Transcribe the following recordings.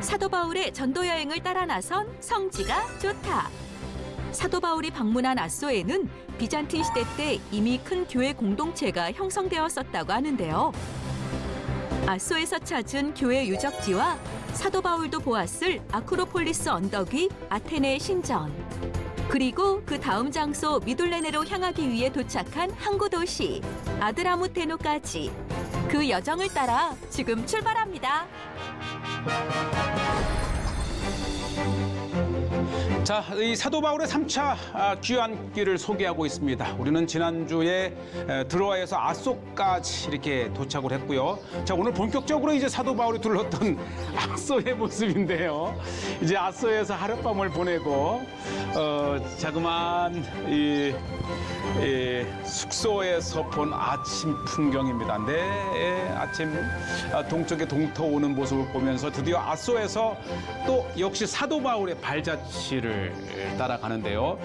사도 바울의 전도 여행을 따라 나선 성지가 좋다. 사도 바울이 방문한 아소에는 비잔틴 시대 때 이미 큰 교회 공동체가 형성되었었다고 하는데요. 아소에서 찾은 교회 유적지와 사도 바울도 보았을 아크로폴리스 언덕 위 아테네 신전, 그리고 그 다음 장소 미둘레네로 향하기 위해 도착한 항구 도시 아드라무테노까지 그 여정을 따라 지금 출발합니다. 자, 이 사도 바울의 3차 귀환길을 소개하고 있습니다. 우리는 지난주에 드로아에서 아소까지 이렇게 도착을 했고요. 자, 오늘 본격적으로 이제 사도 바울이 둘렀던 아소의 모습인데요. 이제 아소에서 하룻밤을 보내고 자그마한 이 숙소에서 본 아침 풍경입니다. 아침 동쪽에 동터 오는 모습을 보면서 드디어 아소에서 또 역시 사도 바울의 발자취를 따라가는데요.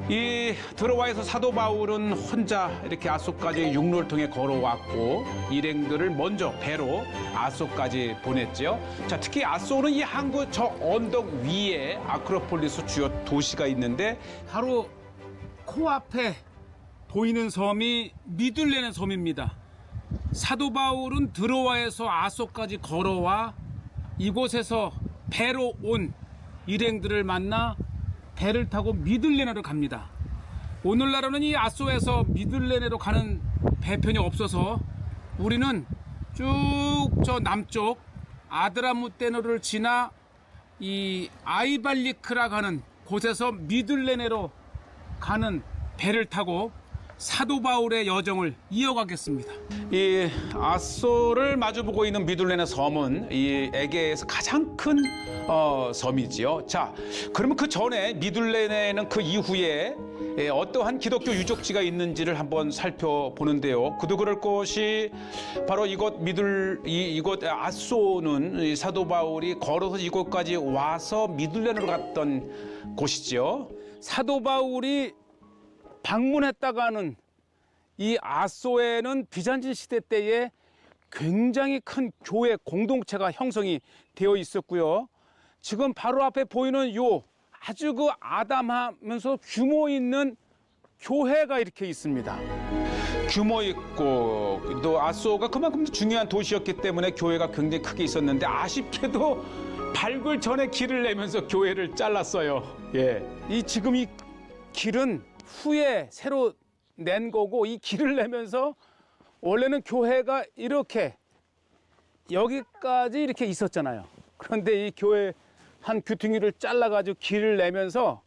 이 드로아에서 사도 바울은 혼자 이렇게 아소까지 육로를 통해 걸어왔고 일행들을 먼저 배로 아소까지 보냈죠. 자, 특히 아소는 이 항구 저 언덕 위에 아크로폴리스 주요 도시가 있는데 바로 코앞에 보이는 섬이 미둘레네 섬입니다. 사도 바울은 드로아에서 아소까지 걸어와 이곳에서 배로 온 일행들을 만나 배를 타고 미둘레네로 갑니다. 오늘날에는 이 아소에서 미둘레네로 가는 배편이 없어서 우리는 쭉 저 남쪽 아드라무테노를 지나 이 아이발리크라 가는 곳에서 미둘레네로 가는 배를 타고 사도 바울의 여정을 이어가겠습니다. 이 아소를 마주보고 있는 미둘레네 섬은 이 에게에서 가장 큰 섬이지요. 자, 그러면 그 전에 미둘레네는 그 이후에 어떠한 기독교 유적지가 있는지를 한번 살펴보는데요. 그도 그럴 것이 바로 이곳 이곳 아소는 이 사도 바울이 걸어서 이곳까지 와서 미둘레네로 갔던 곳이죠. 사도 바울이 방문했다가 하는 이 아소에는 비잔틴 시대 때에 굉장히 큰 교회 공동체가 형성이 되어 있었고요. 지금 바로 앞에 보이는 요 아주 그 아담하면서 규모 있는 교회가 이렇게 있습니다. 규모 있고 또 아소가 그만큼 중요한 도시였기 때문에 교회가 굉장히 크게 있었는데 아쉽게도 발굴 전에 길을 내면서 교회를 잘랐어요. 예. 지금 이 길은 후에 새로 낸 거고 이 길을 내면서 원래는 교회가 이렇게 여기까지 이렇게 있었잖아요. 그런데 이 교회 한 귀퉁이를 잘라가지고 길을 내면서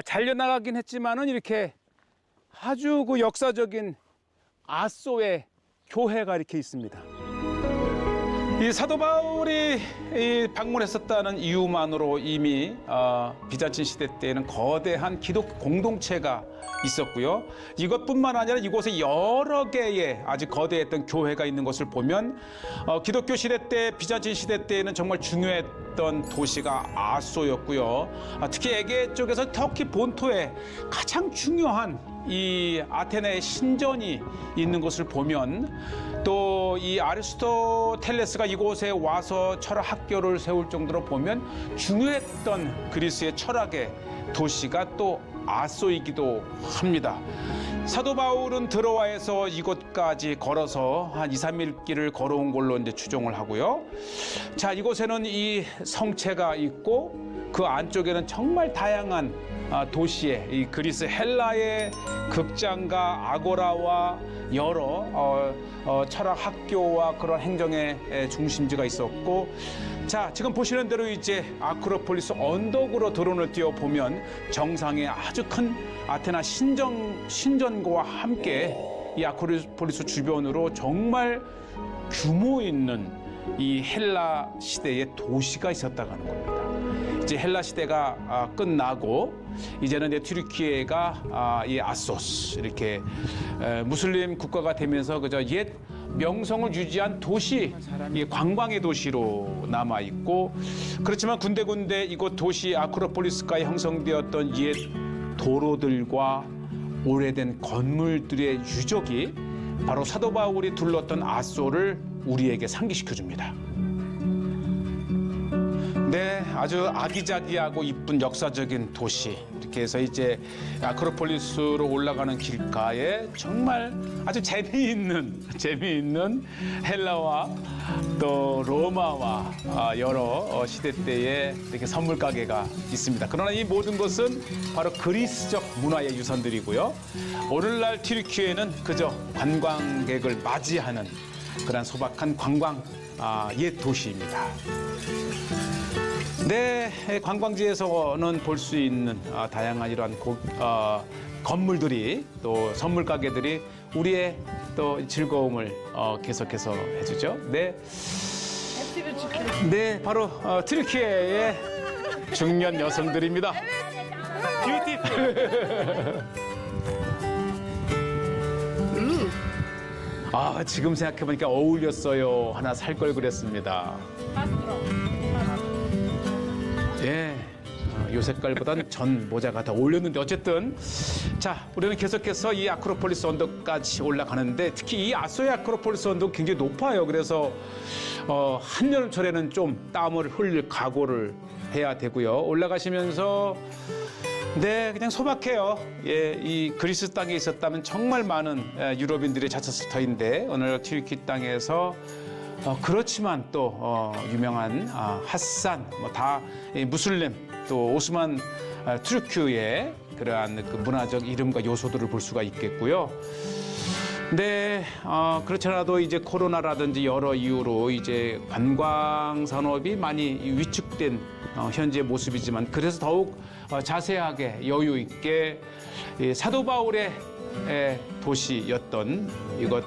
잘려나가긴 했지만은 이렇게 아주 그 역사적인 아소의 교회가 이렇게 있습니다. 이 사도 바울이 방문했었다는 이유만으로 이미 비잔틴 시대 때에는 거대한 기독교 공동체가 있었고요. 이것뿐만 아니라 이곳에 여러 개의 아주 거대했던 교회가 있는 것을 보면 기독교 시대 때 비잔틴 시대 때에는 정말 중요했던 도시가 아소였고요. 특히 에게 쪽에서 터키 본토에 가장 중요한 이 아테네 신전이 있는 것을 보면 또 이 아리스토텔레스가 이곳에 와서 철학 학교를 세울 정도로 보면 중요했던 그리스의 철학의 도시가 또 아소이기도 합니다. 사도 바울은 드로아에서 이곳까지 걸어서 한 2, 3일 길을 걸어온 걸로 이제 추정을 하고요. 자, 이곳에는 이 성체가 있고 그 안쪽에는 정말 다양한 도시의 이 그리스 헬라의 극장과 아고라와 여러 철학 학교와 그런 행정의 중심지가 있었고, 자, 지금 보시는 대로 이제 아크로폴리스 언덕으로 드론을 띄워 보면 정상에 아주 큰 아테나 신전과 함께 이 아크로폴리스 주변으로 정말 규모 있는 이 헬라 시대의 도시가 있었다고 하는 겁니다. 이제 헬라 시대가 끝나고 이제는 튀르키예가 이 아소스 이렇게 무슬림 국가가 되면서 그저 옛 명성을 유지한 도시, 이 관광의 도시로 남아 있고, 그렇지만 군데군데 이곳 도시 아크로폴리스가에 형성되었던 옛 도로들과 오래된 건물들의 유적이 바로 사도 바울이 둘렀던 아소를 우리에게 상기시켜 줍니다. 네, 아주 아기자기하고 이쁜 역사적인 도시. 이렇게 해서 이제 아크로폴리스로 올라가는 길가에 정말 아주 재미있는 헬라와 또 로마와 여러 시대 때의 이렇게 선물 가게가 있습니다. 그러나 이 모든 것은 바로 그리스적 문화의 유산들이고요. 오늘날 튀르키예는 그저 관광객을 맞이하는 그런 소박한 관광 옛 도시입니다. 네, 관광지에서는 볼 수 있는 다양한 이러한 건물들이 또 선물 가게들이 우리의 또 즐거움을 계속해서 해주죠. 네, 네, 바로 튀르키예의 중년 여성들입니다. 뷰티풀. 지금 생각해보니까 어울렸어요. 하나 살 걸 그랬습니다. 예, 요 색깔보단 전 모자가 더 어울렸는데 어쨌든 자, 우리는 계속해서 이 아크로폴리스 언덕까지 올라가는데 특히 이 아소의 아크로폴리스 언덕 굉장히 높아요. 그래서 한여름철에는 좀 땀을 흘릴 각오를 해야 되고요. 올라가시면서 네, 그냥 소박해요. 예, 이 그리스 땅에 있었다면 정말 많은 유럽인들이 잤었을 터인데 오늘 튀르키 땅에서 그렇지만 또 유명한 하산, 다 무슬림 또 오스만 투르크의 그러한 그 문화적 이름과 요소들을 볼 수가 있겠고요. 네, 그렇지 않아도 이제 코로나라든지 여러 이유로 이제 관광 산업이 많이 위축된 현재 모습이지만 그래서 더욱 자세하게 여유 있게 사도 바울의 도시였던 이것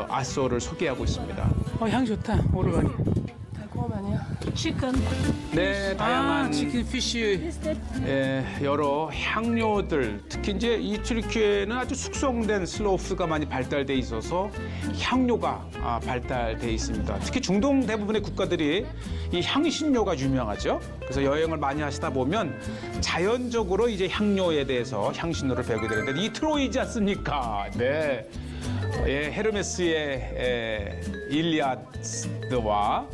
아소를 소개하고 있습니다. 향 좋다. 오르가니. 달콤 아니야? 치킨. 네, 다양한 치킨 피쉬. 여러 향료들, 특히 이제 이 튀르키예는 아주 숙성된 슬로우푸드가 많이 발달돼 있어서 향료가 발달돼 있습니다. 특히 중동 대부분의 국가들이 이 향신료가 유명하죠. 그래서 여행을 많이 하시다 보면 자연적으로 이제 향료에 대해서 향신료를 배우게 되는데 이 트로이지 않습니까? 네. 예, 헤르메스의 일리아드와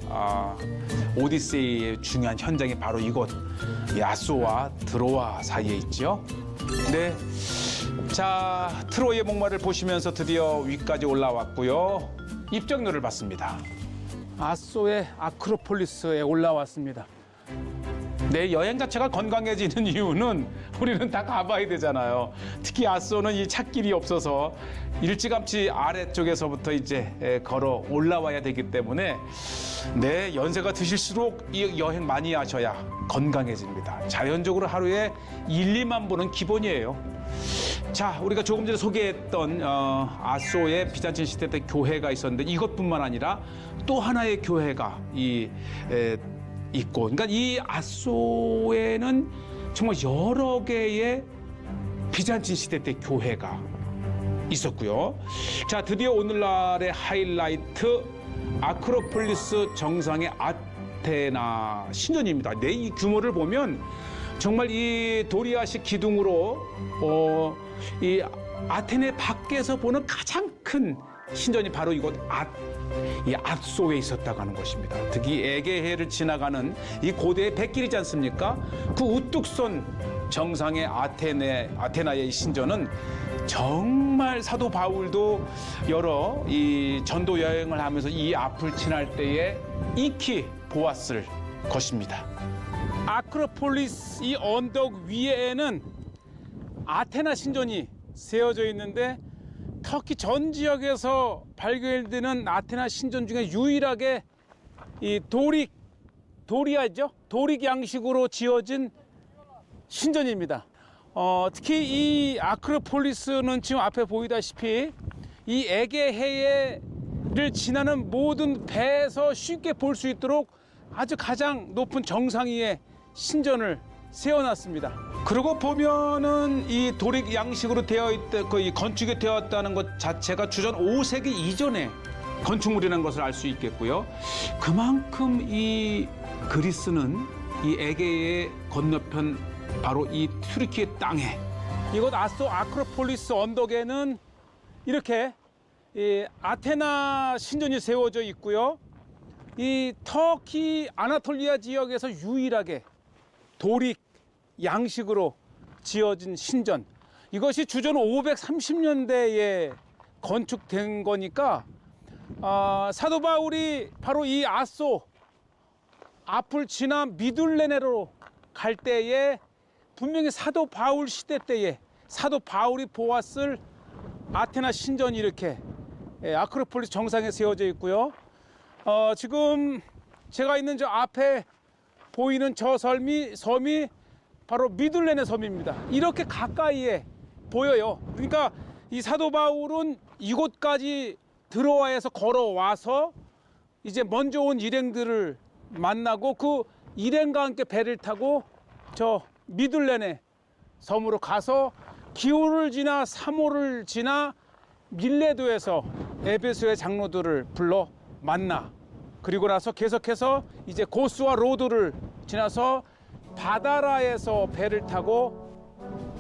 오디세이의 중요한 현장이 바로 이곳 아소와 드로아 사이에 있죠. 네, 자 트로이의 목마를 보시면서 드디어 위까지 올라왔고요. 입장료를 받습니다. 아소의 아크로폴리스에 올라왔습니다. 네, 여행 자체가 건강해지는 이유는 우리는 다 가봐야 되잖아요. 특히 아소는 이 찻길이 없어서 일찌감치 아래쪽에서부터 이제 걸어 올라와야 되기 때문에 네, 연세가 드실수록 이 여행 많이 하셔야 건강해집니다. 자연적으로 하루에 1~2만 보는 기본이에요. 자, 우리가 조금 전에 소개했던 아소의 비잔틴 시대 때 교회가 있었는데 이것뿐만 아니라 또 하나의 교회가 있고, 그러니까 이 아소에는 정말 여러 개의 비잔틴 시대 때 교회가 있었고요. 자, 드디어 오늘날의 하이라이트 아크로폴리스 정상의 아테나 신전입니다. 네, 이 규모를 보면 정말 이 도리아식 기둥으로 이 아테네 밖에서 보는 가장 큰 신전이 바로 이곳 이 아소에 있었다고 하는 것입니다. 특히 에게해를 지나가는 이 고대의 백길이지 않습니까? 그 우뚝선 정상의 아테나의 신전은 정말 사도 바울도 여러 이 전도 여행을 하면서 이 앞을 지날 때에 익히 보았을 것입니다. 아크로폴리스 이 언덕 위에는 아테나 신전이 세워져 있는데 터키 전 지역에서 발견되는 아테나 신전 중에 유일하게 이 도리아죠? 도릭 양식으로 지어진 신전입니다. 특히 이 아크로폴리스는 지금 앞에 보이다시피 이 에게해를 지나는 모든 배에서 쉽게 볼 수 있도록 아주 가장 높은 정상 위에 신전을 세워놨습니다. 그러고 보면은 이 도릭 양식으로 되어 있다, 이 건축이 되었다는 것 자체가 주전 5세기 이전의 건축물이라는 것을 알 수 있겠고요. 그만큼 이 그리스는 이 에게의 건너편 바로 이 튀르키예 땅에 이곳 아소 아크로폴리스 언덕에는 이렇게 이 아테나 신전이 세워져 있고요. 이 터키 아나톨리아 지역에서 유일하게 도릭 양식으로 지어진 신전. 이것이 주전 530년대에 건축된 거니까 사도 바울이 바로 이 아소 앞을 지나 미둘레네로 갈 때에 분명히 사도 바울 시대 때에 사도 바울이 보았을 아테나 신전이 이렇게 아크로폴리스 정상에 세워져 있고요. 지금 제가 있는 저 앞에 보이는 저 섬이 바로 미둘레네 섬입니다. 이렇게 가까이에 보여요. 그러니까 이 사도 바울은 이곳까지 들어와서 걸어와서 이제 먼저 온 일행들을 만나고 그 일행과 함께 배를 타고 저 미둘레네 섬으로 가서 기호를 지나 3호를 지나 밀레도에서 에베소의 장로들을 불러 만나, 그리고 나서 계속해서 이제 고스와 로드를 지나서 바다라에서 배를 타고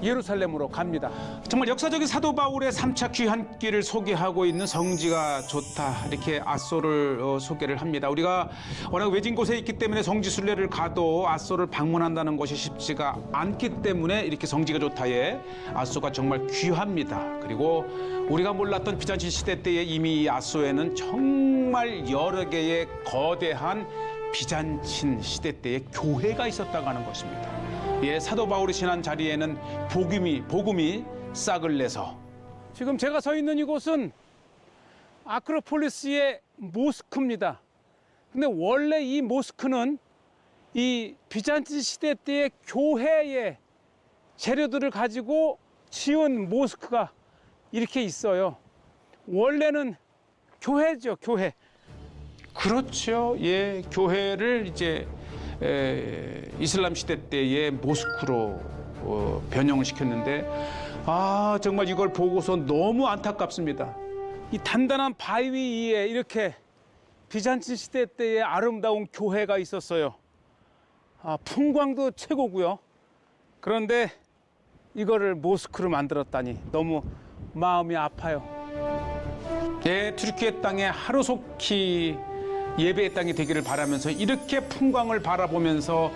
예루살렘으로 갑니다. 정말 역사적인 사도 바울의 3차 귀환길을 소개하고 있는 성지가 좋다, 이렇게 아소를 소개를 합니다. 우리가 워낙 외진 곳에 있기 때문에 성지 순례를 가도 아소를 방문한다는 것이 쉽지가 않기 때문에 이렇게 성지가 좋다에 아소가 정말 귀합니다. 그리고 우리가 몰랐던 비잔틴 시대 때에 이미 이 아소에는 정말 여러 개의 거대한 비잔틴 시대 때의 교회가 있었다고 하는 것입니다. 예, 사도 바울이 지난 자리에는 복음이 싹을 내서, 지금 제가 서 있는 이곳은 아크로폴리스의 모스크입니다. 근데 원래 이 모스크는 이 비잔틴 시대 때의 교회의 재료들을 가지고 지은 모스크가 이렇게 있어요. 원래는 교회죠, 교회. 그렇죠. 예, 교회를 이제 이슬람 시대 때의 모스크로 변형을 시켰는데, 정말 이걸 보고서 너무 안타깝습니다. 이 단단한 바위 위에 이렇게 비잔틴 시대 때의 아름다운 교회가 있었어요. 풍광도 최고고요. 그런데 이거를 모스크로 만들었다니 너무 마음이 아파요. 예, 튀르키예 땅에 하루속히 예배의 땅이 되기를 바라면서 이렇게 풍광을 바라보면서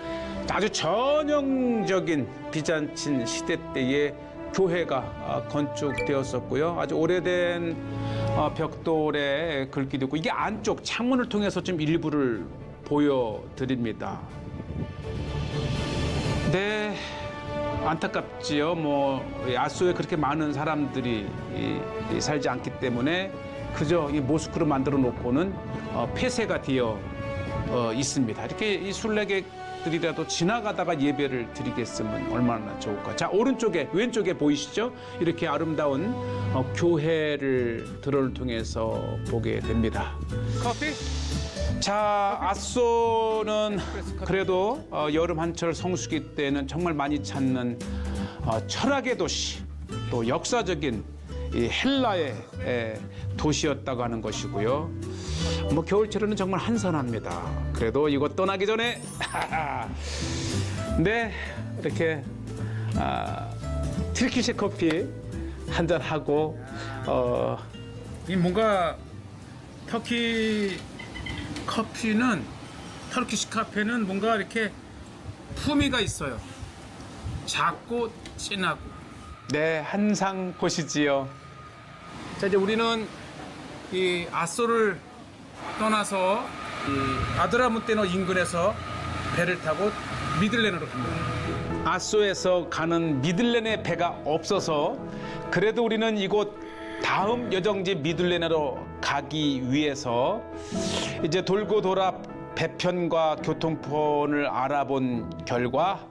아주 전형적인 비잔틴 시대 때의 교회가 건축되었었고요. 아주 오래된 벽돌에 글귀도 있고, 이게 안쪽 창문을 통해서 좀 일부를 보여드립니다. 네, 안타깝지요. 아소에 그렇게 많은 사람들이 살지 않기 때문에 그저 이 모스크로 만들어 놓고는 폐쇄가 되어 있습니다. 이렇게 이 순례객들이라도 지나가다가 예배를 드리겠으면 얼마나 좋을까. 자, 왼쪽에 보이시죠? 이렇게 아름다운 교회를 드론을 통해서 보게 됩니다. 커피? 자, 아소는 그래도 여름 한철 성수기 때는 정말 많이 찾는 철학의 도시, 또 역사적인 이 헬라의 도시였다고 하는 것이고요. 겨울철에는 정말 한산합니다. 그래도 이곳 떠나기 전에 네, 이렇게 튀르키시 커피 한잔 하고, 이 뭔가 터키 커피는, 터키시 카페는 뭔가 이렇게 품위가 있어요. 작고 진하고. 네, 한상 곳이지요. 자, 이제 우리는 이 아소를 떠나서 이 아드라무테노 인근에서 배를 타고 미들레네로 갑니다. 아소에서 가는 미들레네 배가 없어서 그래도 우리는 이곳 다음 여정지 미들레네로 가기 위해서 이제 돌고 돌아 배편과 교통편을 알아본 결과,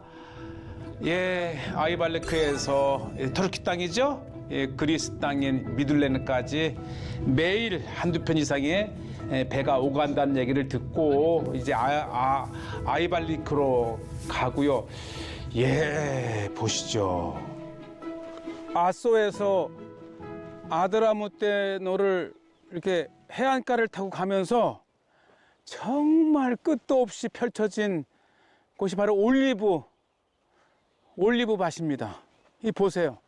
예, 아이발레크에서 터키 땅이죠. 예, 그리스 땅인 미둘레네까지 매일 한두 편 이상의 배가 오고 간다는 얘기를 듣고 이제 아이발리크로 가고요. 예, 보시죠. 아소에서 아드라무테노를 이렇게 해안가를 타고 가면서 정말 끝도 없이 펼쳐진 곳이 바로 올리브 밭입니다. 이 보세요.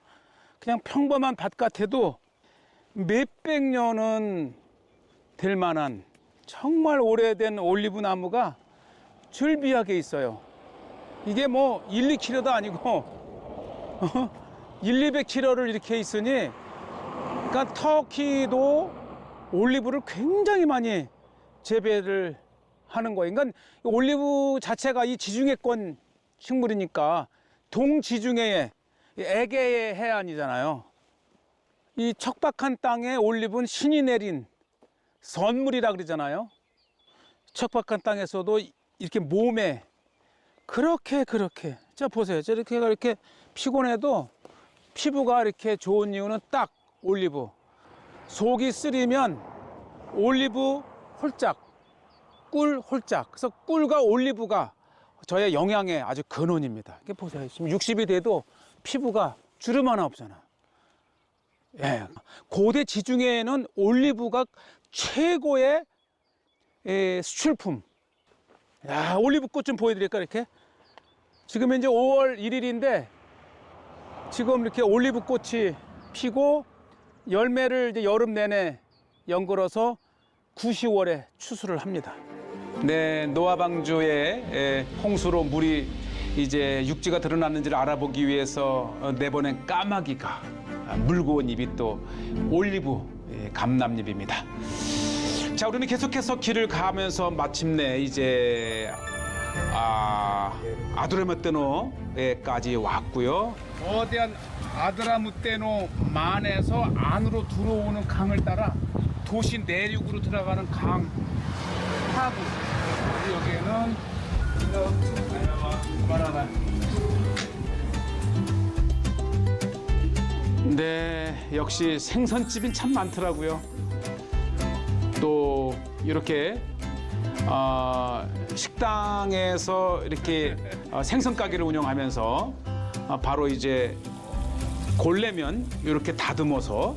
그냥 평범한 밭 같아도 몇백 년은 될 만한 정말 오래된 올리브 나무가 즐비하게 있어요. 이게 뭐 1, 2kg도 아니고 1, 200kg를 이렇게 있으니 그러니까 터키도 올리브를 굉장히 많이 재배를 하는 거예요. 그러니까 올리브 자체가 이 지중해권 식물이니까 동지중해의 에게의 해안이잖아요. 이 척박한 땅에 올리브는 신이 내린 선물이라 그러잖아요. 척박한 땅에서도 이렇게 몸에 그렇게 자 보세요. 저렇게가 이렇게 피곤해도 피부가 이렇게 좋은 이유는 딱 올리브. 속이 쓰리면 올리브 홀짝, 꿀 홀짝. 그래서 꿀과 올리브가 저의 영양의 아주 근원입니다. 이렇게 보세요. 지금 60이 돼도 피부가 주름 하나 없잖아. 예. 고대 지중해에는 올리브가 최고의 수출품. 야, 올리브 꽃 좀 보여드릴까, 이렇게? 지금 이제 5월 1일인데, 지금 이렇게 올리브 꽃이 피고, 열매를 이제 여름 내내 연걸어서 9, 10월에 추수를 합니다. 네, 노아방주에 홍수로 물이 이제 육지가 드러났는지를 알아보기 위해서 내보낸 까마귀가 물고 온 잎이 또 올리브 감람잎입니다. 자, 우리는 계속해서 길을 가면서 마침내 이제 아드라무테노에까지 왔고요. 거대한 아드라무테노 만에서 안으로 들어오는 강을 따라 도시 내륙으로 들어가는 강 하구. 여기에는 네, 역시 생선집이 참 많더라고요. 또 이렇게 식당에서 이렇게 생선 가게를 운영하면서 바로 이제 골래면 이렇게 다듬어서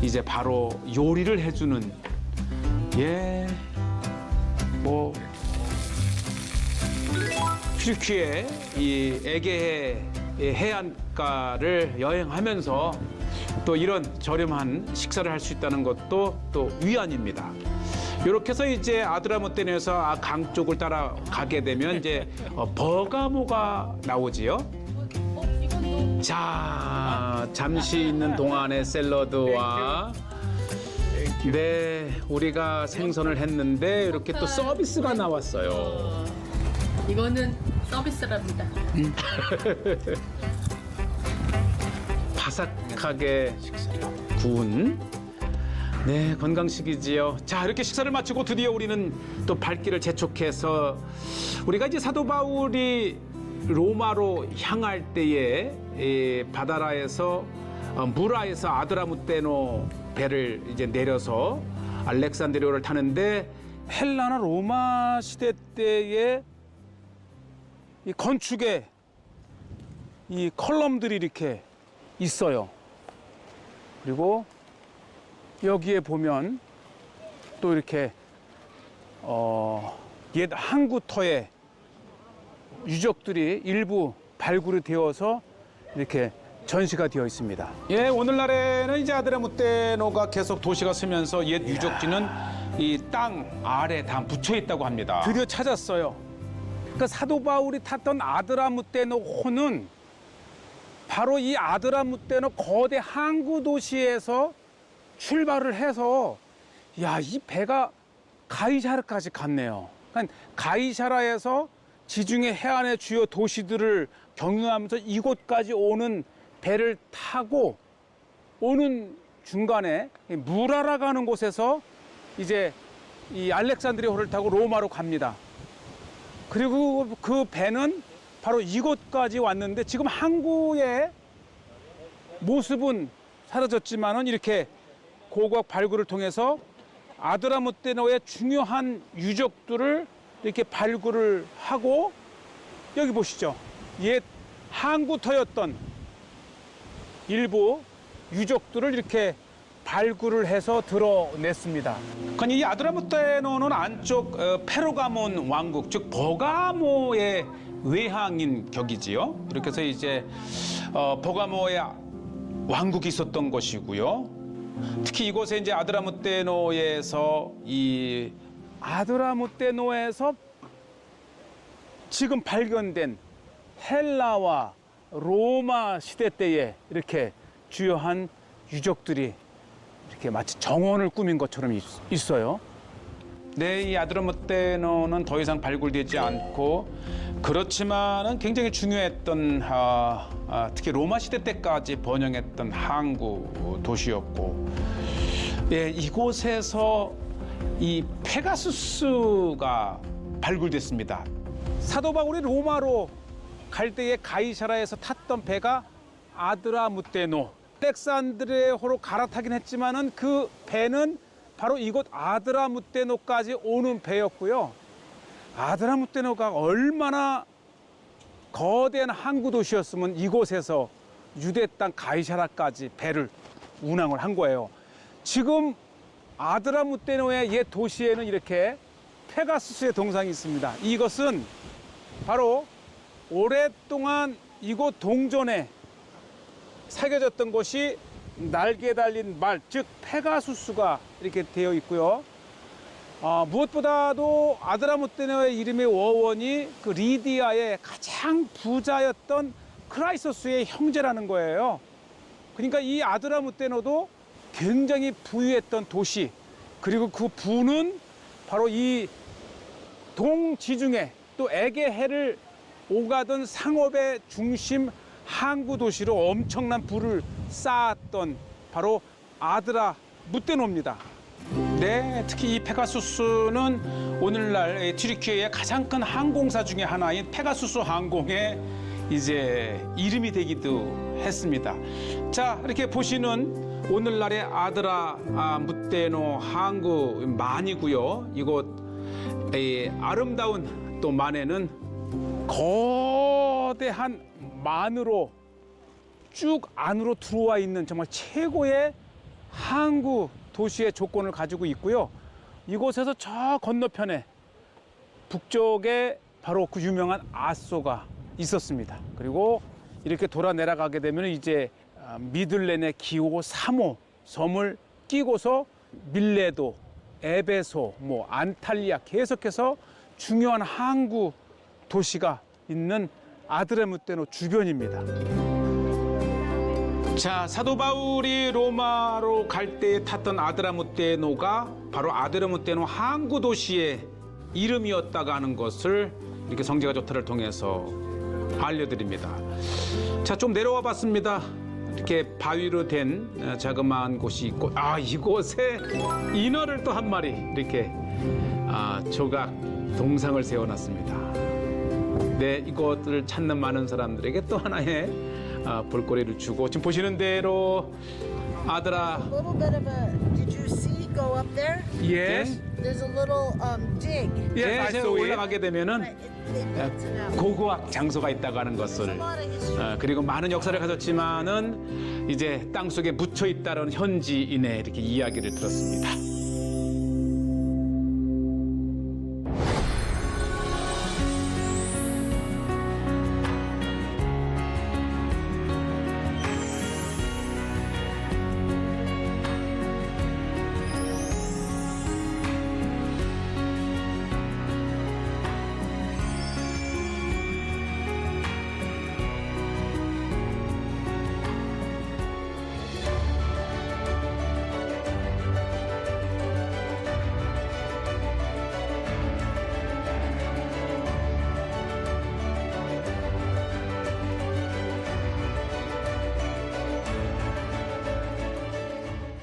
이제 바로 요리를 해주는 뭐 튀르키예 이 에게해 해안가를 여행하면서 또 이런 저렴한 식사를 할 수 있다는 것도 또 위안입니다. 이렇게 해서 이제 아드라무테노에서 강 쪽을 따라가게 되면 이제 버가모가 나오지요. 자, 잠시 있는 동안에 샐러드와 네, 우리가 생선을 했는데 이렇게 또 서비스가 나왔어요. 이거는 서비스랍니다. 바삭하게 구운 네, 건강식이지요. 자, 이렇게 식사를 마치고 드디어 우리는 또 발길을 재촉해서 우리가 이제 사도 바울이 로마로 향할 때에 바다라에서 무라에서 아드라무테노 배를 이제 내려서 알렉산드리아를 타는데 헬라나 로마 시대 때의 이 건축에 이 컬럼들이 이렇게 있어요. 그리고 여기에 보면 또 이렇게 옛 항구터의 유적들이 일부 발굴이 되어서 이렇게 전시가 되어 있습니다. 예, 오늘날에는 이제 아드라무테노가 계속 도시가 서면서 옛 유적지는 이 땅 아래 다 묻혀 있다고 합니다. 드디어 찾았어요. 그러니까 사도 바울이 탔던 아드라무테노호는 바로 이 아드라무테노 거대 항구 도시에서 출발을 해서 이 배가 가이사라까지 갔네요. 그러니까 가이사라에서 지중해 해안의 주요 도시들을 경유하면서 이곳까지 오는 배를 타고 오는 중간에 무라라 가는 곳에서 이제 이 알렉산드리아호를 타고 로마로 갑니다. 그리고 그 배는 바로 이곳까지 왔는데 지금 항구의 모습은 사라졌지만은 이렇게 고고학 발굴을 통해서 아드라무테노의 중요한 유적들을 이렇게 발굴을 하고 여기 보시죠. 옛 항구터였던 일부 유적들을 이렇게 발굴을 해서 드러냈습니다. 그러니까 이 아드라무테노는 안쪽 페르가몬 왕국, 즉 버가모의 외항인 격이지요. 이렇게 해서 이제 버가모의 왕국이 있었던 것이고요. 특히 이곳에 이제 아드라무테노에서 이 아드라무테노에서 지금 발견된 헬라와 로마 시대 때에 이렇게 주요한 유적들이 이렇게 마치 정원을 꾸민 것처럼 있어요. 네, 이 아드라무테노는 더 이상 발굴되지 않고 그렇지만은 굉장히 중요했던 특히 로마 시대 때까지 번영했던 항구 도시였고, 예, 이곳에서 이 페가수스가 발굴됐습니다. 사도 바울이 로마로 갈 때에 가이사라에서 탔던 배가 아드라무테노, 알렉산드리아호로 갈아타긴 했지만은 그 배는 바로 이곳 아드라무테노까지 오는 배였고요. 아드라무테노가 얼마나 거대한 항구 도시였으면 이곳에서 유대 땅 가이사라까지 배를 운항을 한 거예요. 지금 아드라무테노의 옛 도시에는 이렇게 페가수스의 동상이 있습니다. 이것은 바로 오랫동안 이곳 동전에 새겨졌던 것이 날개 달린 말, 즉 페가수스가 이렇게 되어 있고요. 무엇보다도 아드라무테노의 이름의 어원이 그 리디아의 가장 부자였던 크라이소스의 형제라는 거예요. 그러니까 이 아드라무테노도 굉장히 부유했던 도시, 그리고 그 부는 바로 이 동지중해 또 에게해를 오가던 상업의 중심 항구 도시로 엄청난 부를 쌓았던 바로 아드라무테노입니다. 네, 특히 이 페가수스는 오늘날 튀르키예의 가장 큰 항공사 중에 하나인 페가수스 항공의 이제 이름이 되기도 했습니다. 자, 이렇게 보시는 오늘날의 아드라무테노 항구 만이고요. 이곳 아름다운 또 만에는 거대한 만으로 쭉 안으로 들어와 있는 정말 최고의 항구 도시의 조건을 가지고 있고요. 이곳에서 저 건너편에 북쪽에 바로 그 유명한 아소가 있었습니다. 그리고 이렇게 돌아 내려가게 되면 이제 미들렌의 기호 3호 섬을 끼고서 밀레도, 에베소, 안탈리아 계속해서 중요한 항구 도시가 있는 아드라무테노 주변입니다. 자, 사도 바울이 로마로 갈 때 탔던 아드라무테노가 바로 아드라무테노 항구 도시의 이름이었다가 하는 것을 이렇게 성제가 좋다를 통해서 알려드립니다. 자, 좀 내려와 봤습니다. 이렇게 바위로 된 자그마한 곳이 있고, 이곳에 인어를 또 한 마리 이렇게 조각 동상을 세워놨습니다. 네, 이것을 찾는 많은 사람들에게 또 하나의 볼거리를 주고, 지금 보시는 대로 아드라. A little bit of a. Did you see? Go up there. Yes. There's a little dig. 예, But 제가 올라가게 되면은 they built it up. 고고학 장소가 있다고 하는 것을, A lot of history. 그리고 많은 역사를 가졌지만은 이제 땅 속에 묻혀 있다는 현지인의 이렇게 이야기를 들었습니다.